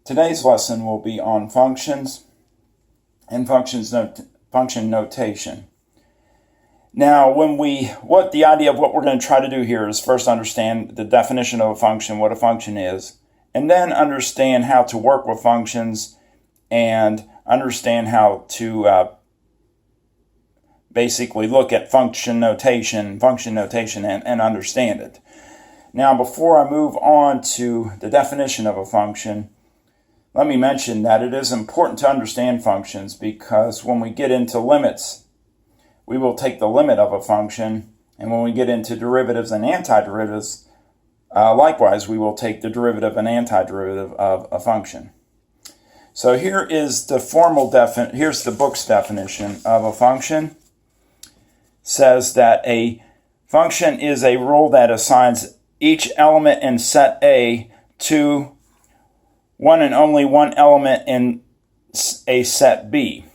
Today's lesson will be on functions and function notation. Now, the idea of what we're going to try to do here is first understand the definition of a function, what a function is, and then understand how to work with functions and understand how to basically look at function notation and understand it. Now, before I move on to the definition of a function, let me mention that it is important to understand functions because when we get into limits, we will take the limit of a function, and when we get into derivatives and antiderivatives, likewise, we will take the derivative and antiderivative of a function. So here is the here's the book's definition of a function. It says that a function is a rule that assigns each element in set A to one and only one element in a set B.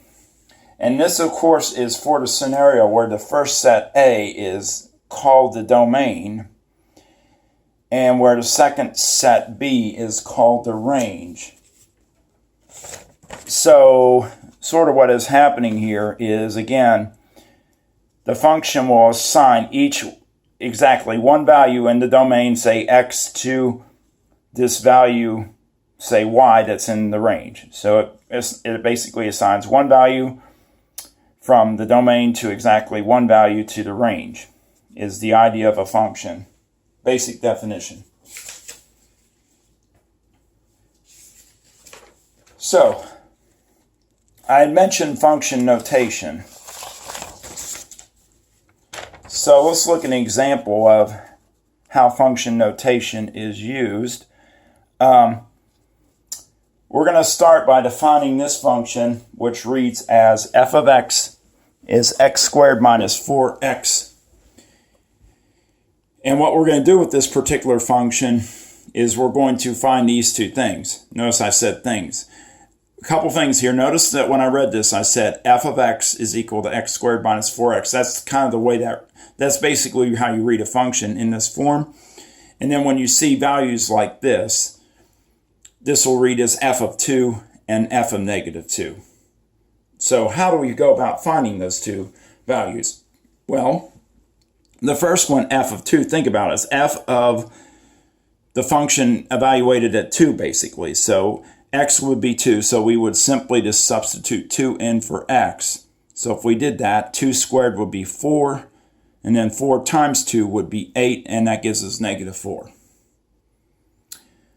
And this, of course, is for the scenario where the first set A is called the domain and where the second set B is called the range. So, sort of what is happening here is, again, the function will assign each exactly one value in the domain, say x, to this value, say y, that's in the range. So it basically assigns one value from the domain to exactly one value to the range, is the idea of a function. Basic definition. So, I had mentioned function notation. So let's look at an example of how function notation is used. We're going to start by defining this function, which reads as f of x is x squared minus 4x. And what we're going to do with this particular function is we're going to find these two things. Notice I said things. A couple things here. Notice that when I read this, I said f of x is equal to x squared minus 4x. That's kind of the way that's basically how you read a function in this form. And then when you see values like this will read as f of 2 and f of negative 2. So how do we go about finding those two values? Well, the first one, f of 2, think about it, is f of the function evaluated at 2, basically. So x would be 2, so we would simply just substitute 2 in for x. So if we did that, 2 squared would be 4, and then 4 times 2 would be 8, and that gives us negative 4.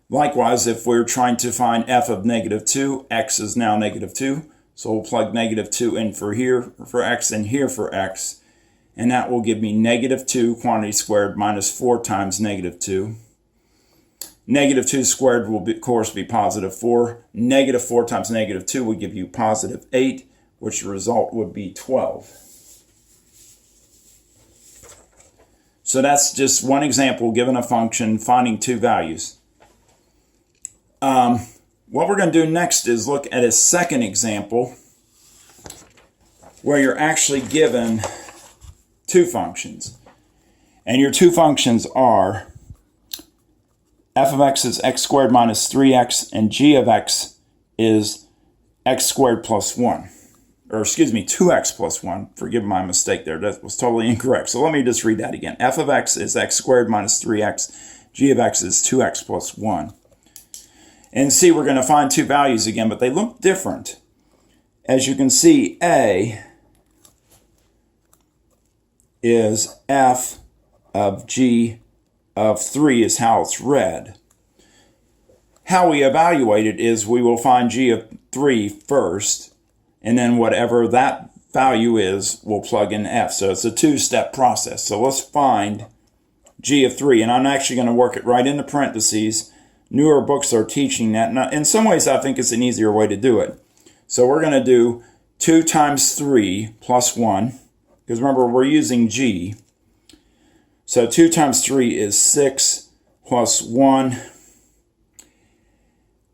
Likewise, if we're trying to find f of negative 2, x is now negative 2. So we'll plug negative 2 in for here for x and here for x. And that will give me negative 2 quantity squared minus 4 times negative 2. Negative 2 squared will, of course, be positive 4. Negative 4 times negative 2 would give you positive 8, which the result would be 12. So that's just one example given a function finding two values. What we're going to do next is look at a second example where you're actually given two functions. And your two functions are f of x is x squared minus 3x and g of x is x squared plus 1. Or excuse me, 2x plus 1. Forgive my mistake there. That was totally incorrect. So let me just read that again. F of x is x squared minus 3x. G of x is 2x plus 1. And see, we're going to find two values again, but they look different. As you can see, A is f of g of 3 is how it's read. How we evaluate it is we will find g of 3 first, and then whatever that value is, we'll plug in f. So it's a two-step process. So let's find g of 3, and I'm actually going to work it right into parentheses. Newer books are teaching that. Now, in some ways, I think it's an easier way to do it. So we're going to do 2 times 3 plus 1, because remember, we're using g. So 2 times 3 is 6 plus 1,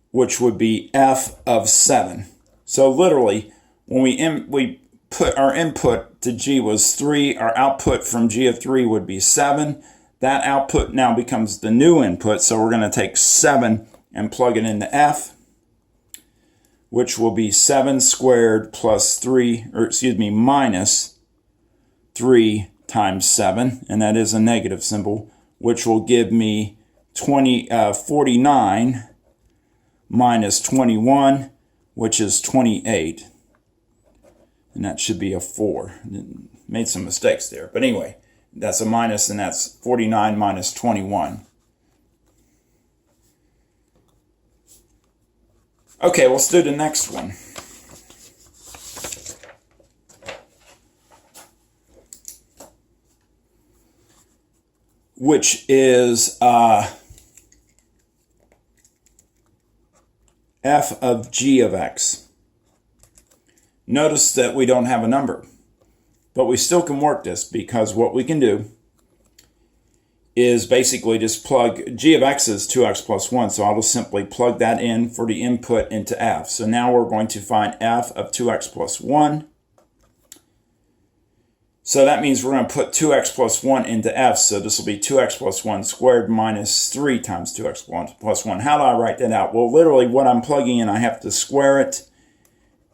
which would be f of 7. So literally, when we put our input to g was 3, our output from g of 3 would be 7. That output now becomes the new input, so we're going to take 7 and plug it into f. which will be 7 squared plus 3, or excuse me, minus 3 times 7, and that is a negative symbol, which will give me 49 minus 21, which is 28. And that should be a 4. Made some mistakes there. But anyway, that's a minus, and that's 49 minus 21. Okay, let's do the next one. Which is f of g of x. Notice that we don't have a number, but we still can work this, because what we can do is basically just plug g of x is 2x plus 1, so I'll just simply plug that in for the input into f. So now we're going to find f of 2x plus 1. So that means we're going to put 2x plus 1 into f, so this will be 2x plus 1 squared minus 3 times 2x plus 1. How do I write that out? Well, literally what I'm plugging in, I have to square it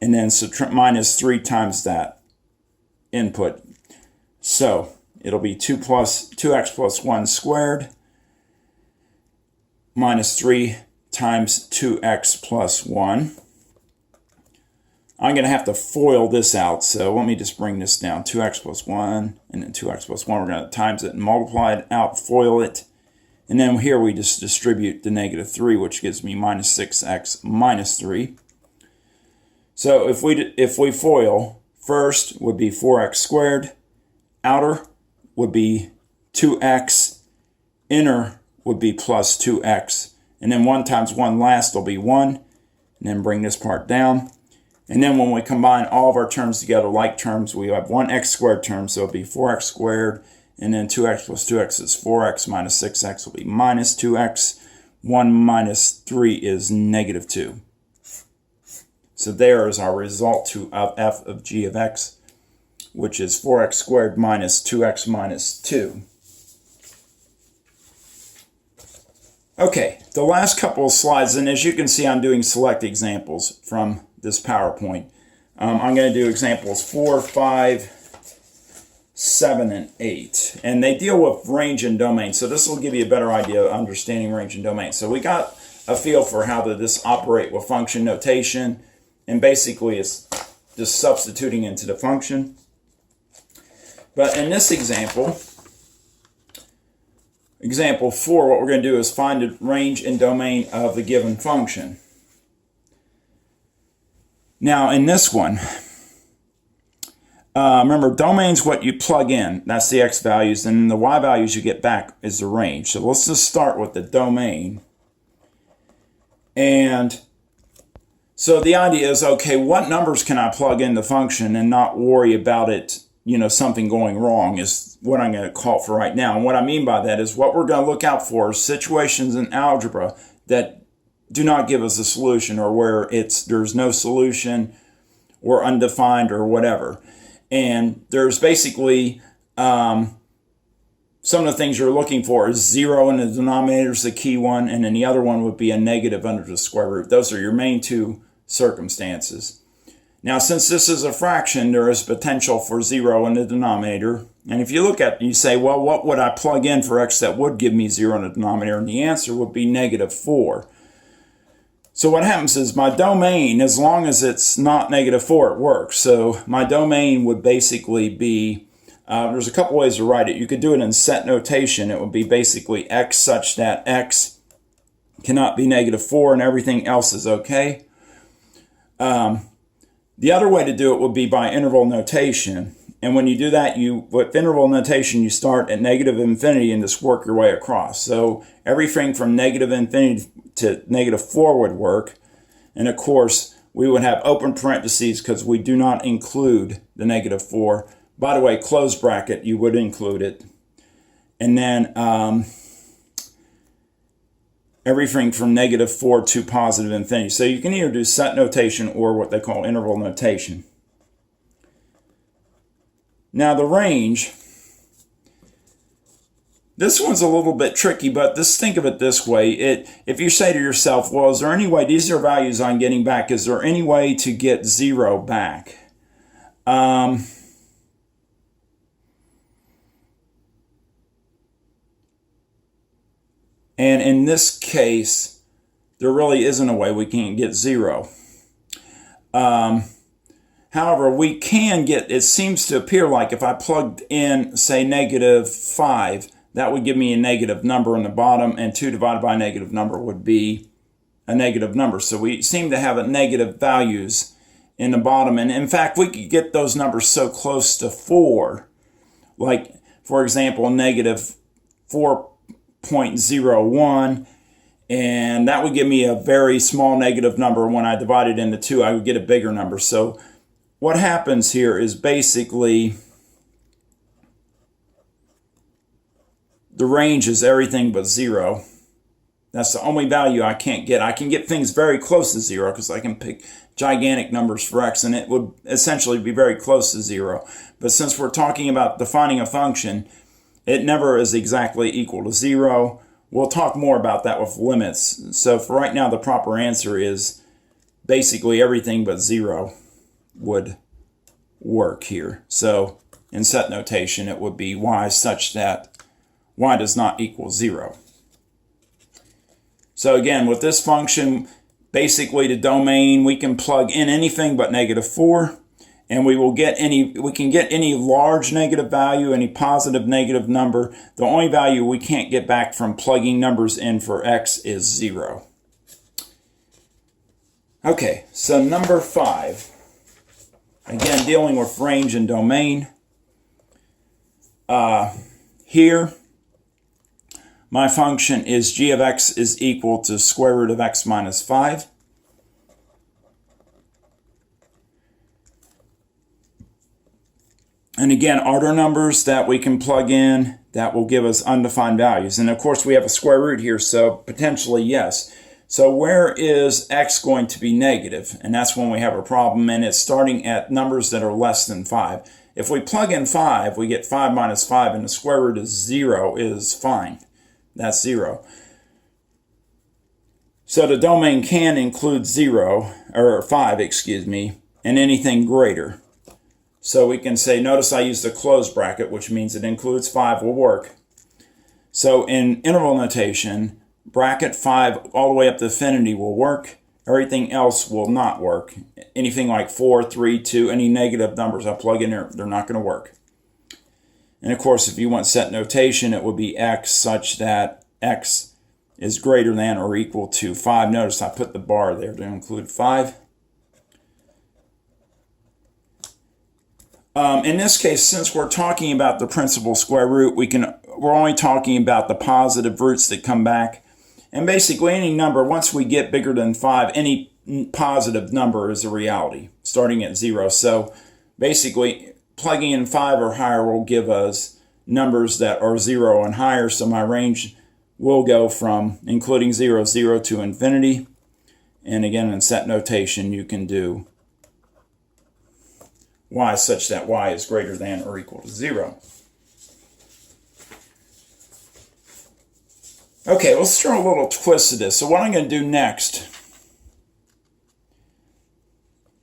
and then subtract minus 3 times that input. So it'll be 2x plus 1 squared minus 3 times 2x plus 1. I'm going to have to FOIL this out, so let me just bring this down. 2x plus 1 and then 2x plus 1. We're going to times it and multiply it out, FOIL it. And then here we just distribute the negative 3, which gives me minus 6x minus 3. So if we FOIL, first would be 4x squared, outer would be 2x, inner would be plus 2x, and then 1 times 1 last will be 1, and then bring this part down. And then when we combine all of our terms together, like terms, we have one x squared term, so it'll be 4x squared, and then 2x plus 2x is 4x minus 6x will be minus 2x. 1 minus 3 is negative 2. So there is our result of f of g of x, which is 4x squared minus 2x minus 2. Okay, the last couple of slides, and as you can see, I'm doing select examples from this PowerPoint. I'm going to do examples 4, 5, 7, and 8. And they deal with range and domain. So this will give you a better idea of understanding range and domain. So we got a feel for how to this operate with function notation. And basically it's just substituting into the function. But in this example, example 4, what we're going to do is find the range and domain of the given function. Now in this one, remember, domain's what you plug in. That's the x values, and the y values you get back is the range. So let's just start with the domain. And so the idea is, okay, what numbers can I plug in the function and not worry about it, something going wrong is what I'm going to call for right now. And what I mean by that is what we're going to look out for is situations in algebra that do not give us a solution, or where there's no solution or undefined or whatever. And there's basically some of the things you're looking for is 0 in the denominator is the key one, and then the other one would be a negative under the square root. Those are your main two circumstances. Now, since this is a fraction, there is potential for 0 in the denominator. And if you look at it, you say, well, what would I plug in for x that would give me 0 in the denominator? And the answer would be negative 4. So what happens is my domain, as long as it's not negative 4, it works. So my domain would basically be, there's a couple ways to write it. You could do it in set notation. It would be basically x such that x cannot be negative 4 and everything else is okay. The other way to do it would be by interval notation. And when you do that, with interval notation, you start at negative infinity and just work your way across. So everything from negative infinity to negative 4 would work. And of course, we would have open parentheses because we do not include the negative 4. By the way, close bracket, you would include it. And then everything from negative 4 to positive infinity. So you can either do set notation or what they call interval notation. Now the range This one's a little bit tricky, but just think of it this way. If you say to yourself, well, is there any way, these are values I'm getting back, is there any way to get 0 back? And in this case, there really isn't a way we can get 0. However, we can get, it seems to appear like if I plugged in, say, -5, that would give me a negative number in the bottom, and 2 divided by a negative number would be a negative number. So we seem to have a negative values in the bottom. And in fact, we could get those numbers so close to 4, like, for example, -4.01, and that would give me a very small negative number. When I divide it into 2, I would get a bigger number. So what happens here is basically the range is everything but 0. That's the only value I can't get. I can get things very close to 0 because I can pick gigantic numbers for x, and it would essentially be very close to 0. But since we're talking about defining a function, it never is exactly equal to 0. We'll talk more about that with limits. So for right now, the proper answer is basically everything but 0 would work here. So in set notation, it would be y such that y does not equal 0. So again, with this function, basically the domain, we can plug in anything but -4, and we can get any large negative value, any positive negative number. The only value we can't get back from plugging numbers in for x is 0. Okay, so number 5. Again, dealing with range and domain. Here, my function is g of x is equal to square root of x minus 5. And again, are there numbers that we can plug in that will give us undefined values? And of course, we have a square root here, so potentially yes. So where is x going to be negative? And that's when we have a problem, and it's starting at numbers that are less than 5. If we plug in 5, we get 5 minus 5, and the square root of 0 is fine. That's 0. So the domain can include 0, or 5, excuse me, and anything greater. So we can say, notice I used a closed bracket, which means it includes 5 will work. So in interval notation, bracket 5 all the way up to infinity will work. Everything else will not work. Anything like 4, 3, 2, any negative numbers I plug in there, they're not going to work. And of course, if you want set notation, it would be x such that x is greater than or equal to 5. Notice I put the bar there to include 5. In this case, since we're talking about the principal square root, we're only talking about the positive roots that come back. And basically any number, once we get bigger than 5, any positive number is a reality, starting at 0. So basically, plugging in 5 or higher will give us numbers that are 0 and higher. So my range will go from including 0, 0 to infinity. And again, in set notation, you can do y such that y is greater than or equal to 0. Okay, let's throw a little twist to this. So what I'm going to do next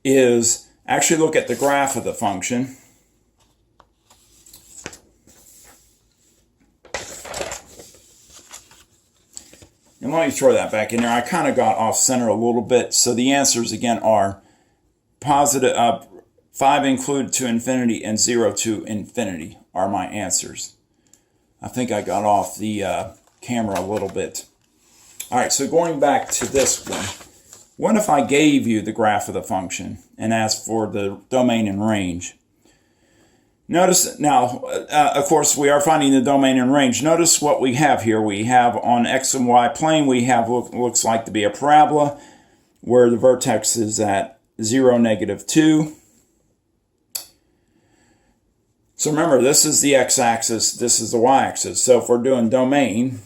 is actually look at the graph of the function. And let me throw that back in there. I kind of got off center a little bit. So the answers again are positive 5 included to infinity and 0 to infinity are my answers. I think I got off the camera a little bit. All right, so going back to this one. What if I gave you the graph of the function and asked for the domain and range? Notice now, of course, we are finding the domain and range. Notice what we have here. We have on x and y plane, we have what looks like to be a parabola where the vertex is at 0, -2. So remember, this is the x-axis, this is the y-axis. So if we're doing domain,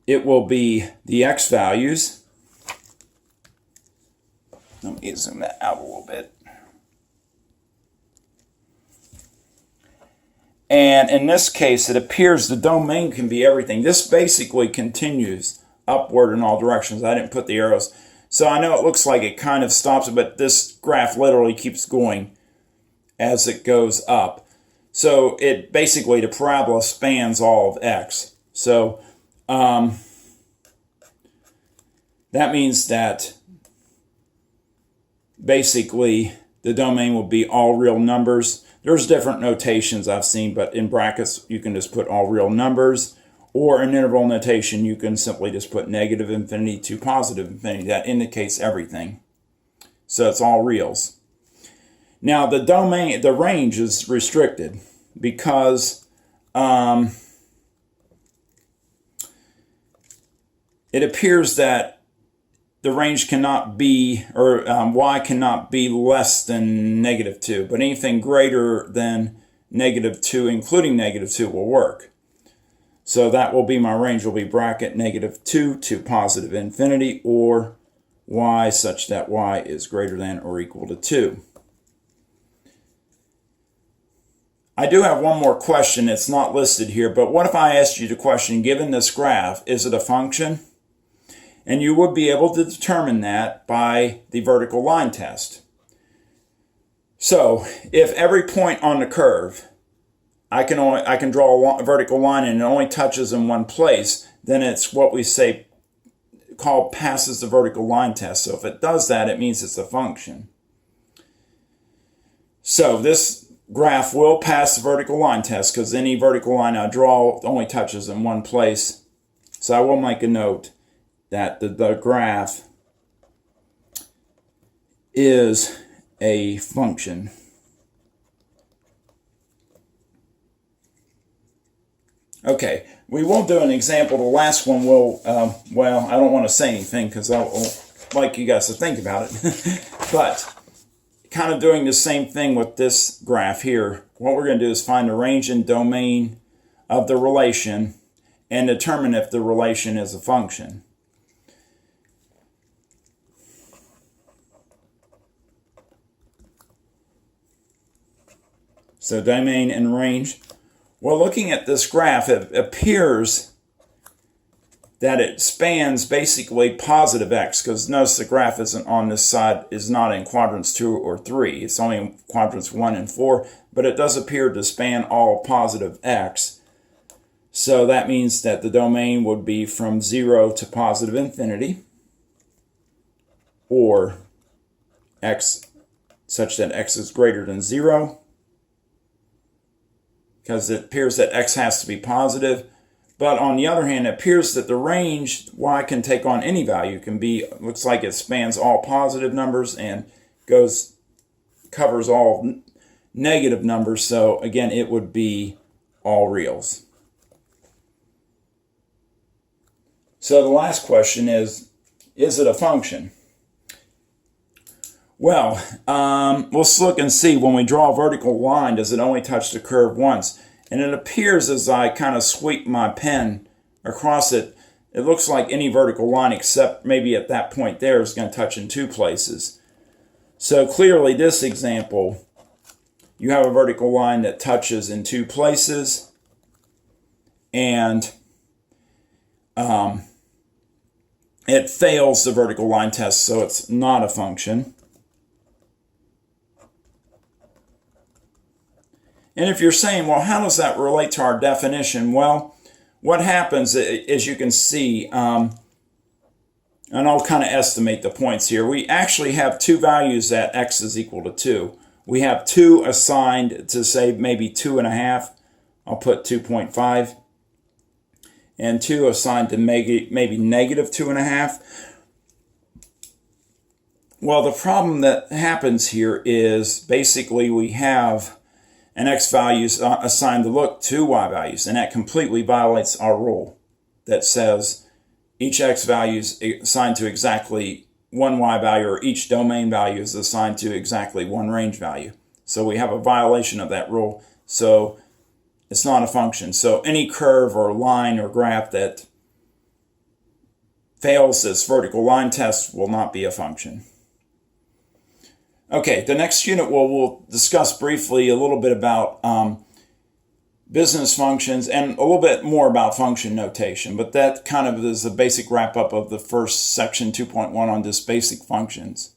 it will be the x values. Let me zoom that out a little bit. And in this case, it appears the domain can be everything. This basically continues upward in all directions. I didn't put the arrows. So I know it looks like it kind of stops, but this graph literally keeps going as it goes up. So it basically, the parabola spans all of x. So that means that basically the domain will be all real numbers. There's different notations I've seen, but in brackets you can just put all real numbers, or in interval notation you can simply just put negative infinity to positive infinity. That indicates everything. So it's all reals. Now the domain, the range is restricted because it appears that the range cannot be, or y cannot be less than -2, but anything greater than -2, including -2, will work. So that will be my range, will be bracket -2 to positive infinity, or y such that y is greater than or equal to 2. I do have one more question. It's not listed here, but what if I asked you the question, given this graph, is it a function? And you would be able to determine that by the vertical line test. So if every point on the curve, I can draw a vertical line and it only touches in one place, then it's what we say called passes the vertical line test. So if it does that, it means it's a function. So this graph will pass the vertical line test because any vertical line I draw only touches in one place. So I will make a note that the graph is a function. Okay, we won't do an example. The last one will, well, I don't want to say anything because I'll like you guys to think about it. But kind of doing the same thing with this graph here. What we're going to do is find the range and domain of the relation and determine if the relation is a function. So domain and range. Well, looking at this graph, it appears that it spans basically positive x, because notice the graph isn't on this side, is not in quadrants 2 or 3. It's only in quadrants 1 and 4, but it does appear to span all positive x. So that means that the domain would be from 0 to positive infinity, or x such that x is greater than 0. Because it appears that x has to be positive. But on the other hand, it appears that the range y can take on any value. It can be, looks like it spans all positive numbers and covers all negative numbers. So again, it would be all reals. So the last question is it a function? Well, let's look and see. When we draw a vertical line, does it only touch the curve once? And it appears as I kind of sweep my pen across it, it looks like any vertical line except maybe at that point there is going to touch in 2 places. So clearly this example, you have a vertical line that touches in 2 places, and it fails the vertical line test, so it's not a function. And if you're saying, well, how does that relate to our definition? Well, what happens, as you can see, and I'll kind of estimate the points here. We actually have 2 values at x is equal to 2. We have 2 assigned to say maybe 2.5. I'll put 2.5. And 2 assigned to maybe negative 2.5. Well, the problem that happens here is basically we have an x values assigned to look 2 y values, and that completely violates our rule that says each x value is assigned to exactly 1 y value, or each domain value is assigned to exactly 1 range value. So we have a violation of that rule, so it's not a function. So any curve or line or graph that fails this vertical line test will not be a function. Okay, the next unit we'll discuss briefly a little bit about business functions, and a little bit more about function notation. But that kind of is the basic wrap up of the first section 2.1 on just basic functions.